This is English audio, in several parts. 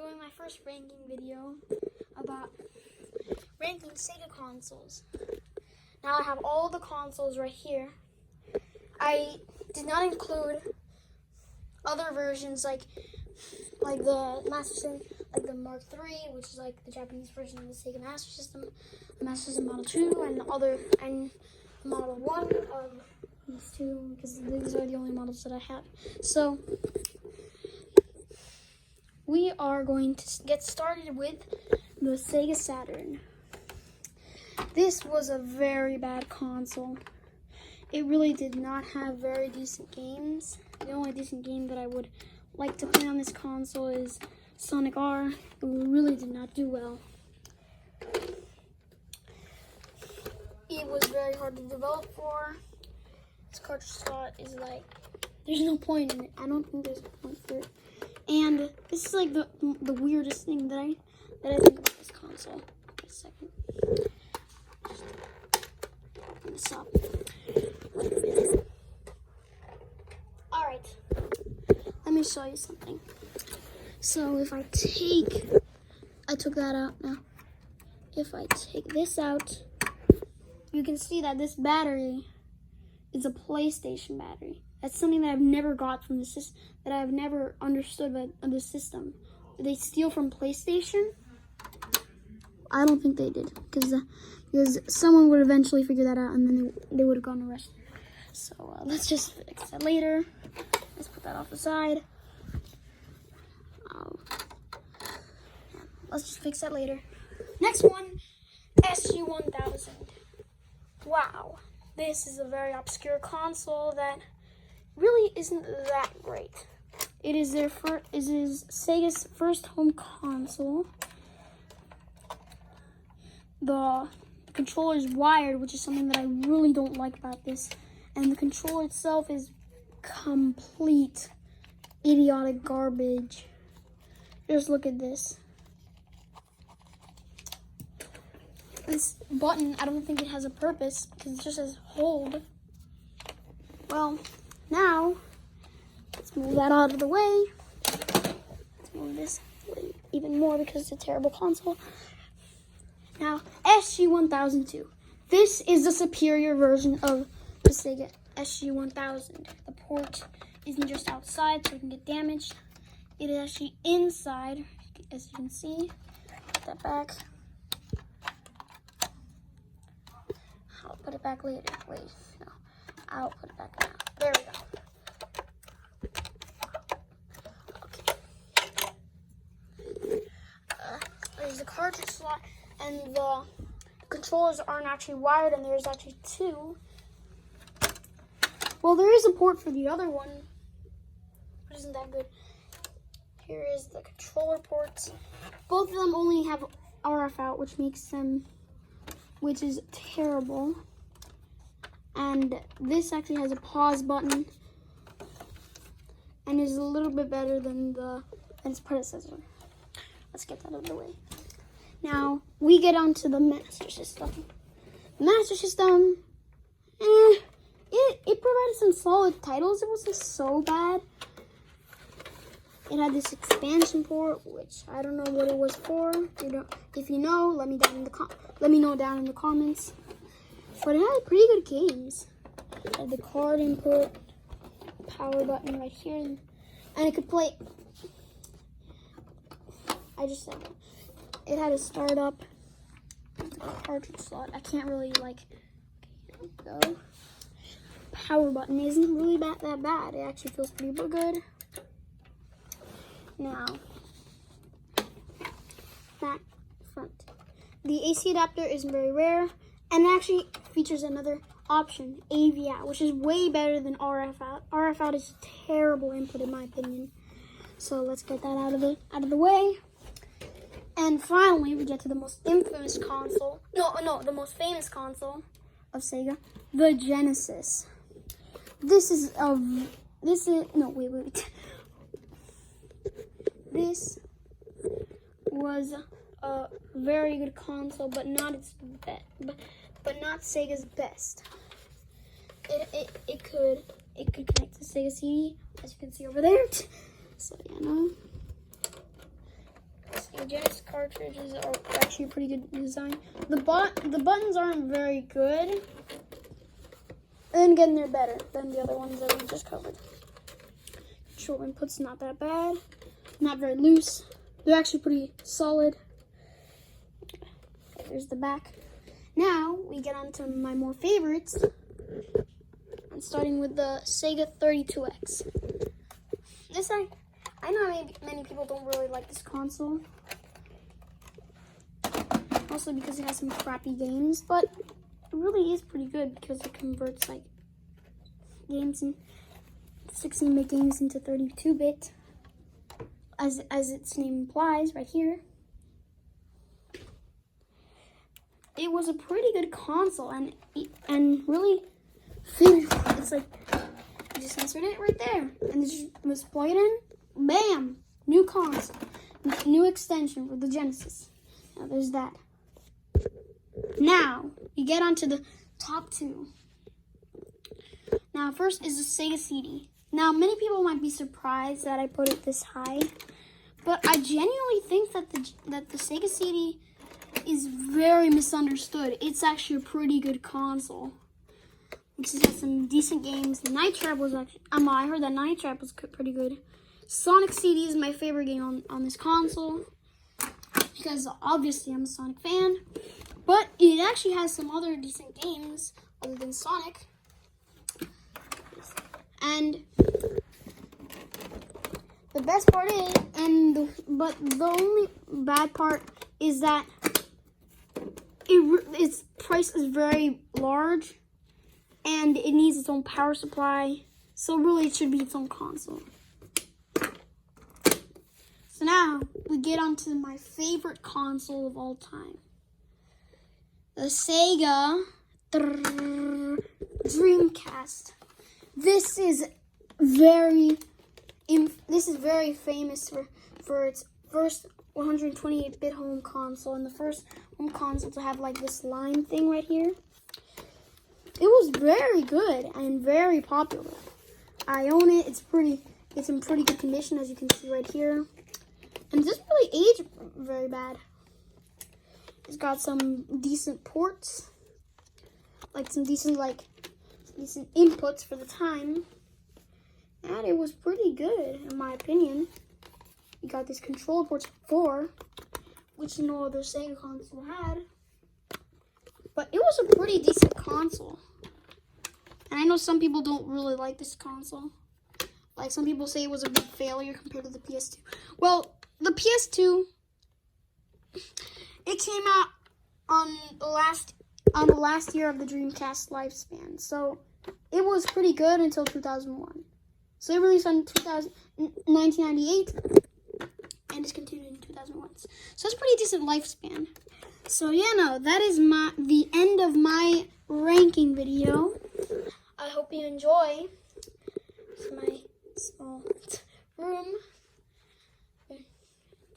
doing my first ranking video about ranking Sega consoles. Now I have all the consoles right here. I did not include other versions like the Master System, like the Mark III, which is like the Japanese version of the Sega Master System, the Master System Model 2, and Model 1 of these two, because these are the only models that I have. So we are going to get started with the Sega Saturn. This was a very bad console. It really did not have very decent games. The only decent game that I would like to play on this console is Sonic R. It really did not do well. It was very hard to develop for. This cartridge slot is like, there's no point in it. I don't think there's a point for it. And this is like the weirdest thing that I think about this console. Wait a second. Open this up. Alright. Let me show you something. So if I took that out now. If I take this out, you can see that this battery is a PlayStation battery. That's something that I've never got from the system, that I've never understood of the system. Did they steal from PlayStation? I don't think they did, because someone would eventually figure that out, and then they would have gone arrested. So let's just fix that later. Let's put that off the side. Let's just fix that later. Next one, SG1000. Wow, this is a very obscure console that really isn't that great. It is Sega's first home console. The controller is wired, which is something that I really don't like about this. And the controller itself is complete idiotic garbage. Just look at this. This button, I don't think it has a purpose because it just says hold. Well, now, let's move that out of the way. Let's move this even more because it's a terrible console. Now, SG1002. This is the superior version of the Sega SG1000. The port isn't just outside so it can get damaged. It is actually inside, as you can see. Put that back. I'll put it back later. Wait, no. I'll put it back now. There we go. Okay. There's the cartridge slot, and the controllers aren't actually wired, and there's actually two. Well, there is a port for the other one, but isn't that good. Here is the controller ports. Both of them only have RF out, which is terrible. And this actually has a pause button and is a little bit better than its predecessor. Let's get that out of the way. Now we get onto the Master System. The Master System, it provided some solid titles. It wasn't so bad. It had this expansion port, which I don't know what it was for. If you know, let me know down in the comments. But it had pretty good games. It had the card input, power button right here, and it could play. I just said it had a startup cartridge slot. I can't really okay, here we go. Power button isn't really that bad. It actually feels pretty good. Now, back front. The AC adapter is very rare, and it actually features another option, AV out, which is way better than RF out. RF out is terrible input in my opinion. So let's get that out of the way. And finally, we get to the most infamous console. The most famous console of Sega, the Genesis. This was a very good console, but not its best. But not Sega's best. It could connect to Sega CD, as you can see over there. So yeah, no. The Genesis cartridges are actually a pretty good design. The buttons aren't very good. And again, they're better than the other ones that we just covered. Control input's not that bad. Not very loose. They're actually pretty solid. Okay, there's the back. Now, we get on to my more favorites. I'm starting with the Sega 32X. I know many people don't really like this console. Also because it has some crappy games, but it really is pretty good because it converts like games and 16-bit games into 32-bit, as its name implies right here. It was a pretty good console, and really, it's like you just insert it right there, and it just was plugged in. Bam! New console, new extension for the Genesis. Now there's that. Now we get on to the top two. Now first is the Sega CD. Now many people might be surprised that I put it this high, but I genuinely think that the Sega CD is very misunderstood. It's actually a pretty good console. It has some decent games. Night Trap was actually, I heard that Night Trap was pretty good. Sonic CD is my favorite game on this console because obviously I'm a Sonic fan. But it actually has some other decent games other than Sonic. And the best part is, but the only bad part is that its price is very large and it needs its own power supply. So really it should be its own console. So now we get on to my favorite console of all time. The Sega Dreamcast. This is very famous for its first 128-bit home console and the first home console to have like this line thing right here. It was very good and very popular. I own it. It's in pretty good condition, as you can see right here. And it doesn't really age very bad. It's got some decent ports, like some decent inputs for the time, and it was pretty good in my opinion. You got these control ports for, which no other Sega console had, but it was a pretty decent console. And I know some people don't really like this console. Like some people say it was a big failure compared to the PS2. Well, the PS2, it came out on the last year of the Dreamcast lifespan, so it was pretty good until 2001. So it released in 1998 and it's continued in 2001. So it's pretty decent lifespan. So yeah, no, that is the end of my ranking video. I hope you enjoy. This is my small room.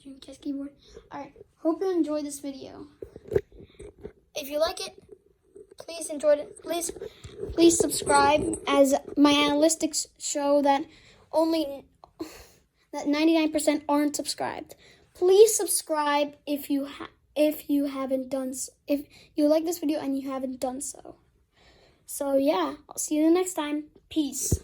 Dreamcast keyboard. Alright, hope you enjoyed this video. If you like it, please enjoy it. Please subscribe, as my analytics show that 99% aren't subscribed. Please subscribe if you haven't done so. If you like this video and you haven't done so. So yeah, I'll see you the next time. Peace.